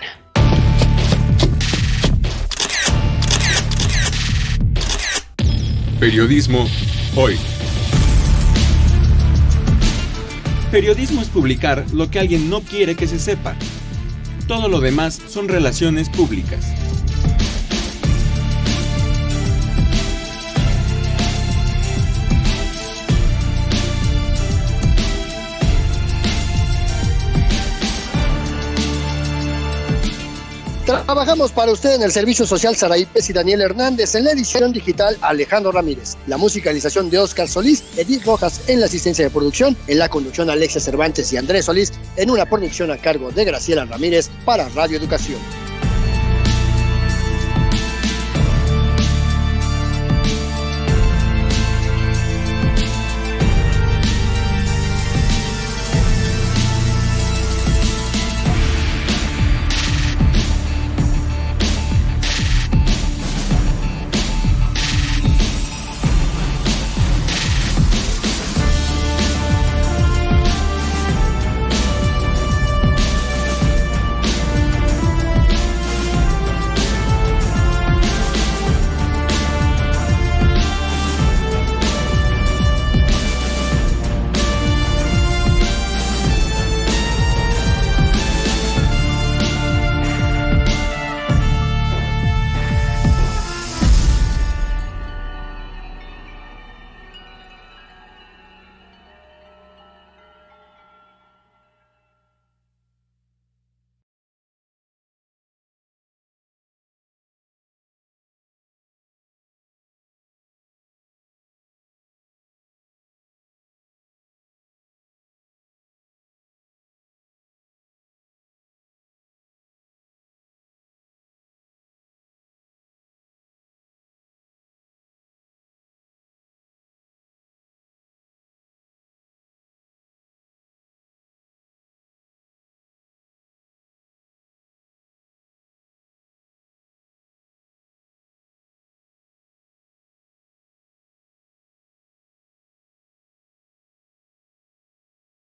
Periodismo hoy. Periodismo es publicar lo que alguien no quiere que se sepa. Todo lo demás son relaciones públicas. Trabajamos para usted en el Servicio Social Saraí Pérez y Daniel Hernández, en la edición digital Alejandro Ramírez, la musicalización de Óscar Solís, Edith Rojas en la asistencia de producción, en la conducción Alexia Cervantes y Andrés Solís, en una producción a cargo de Graciela Ramírez para Radio Educación.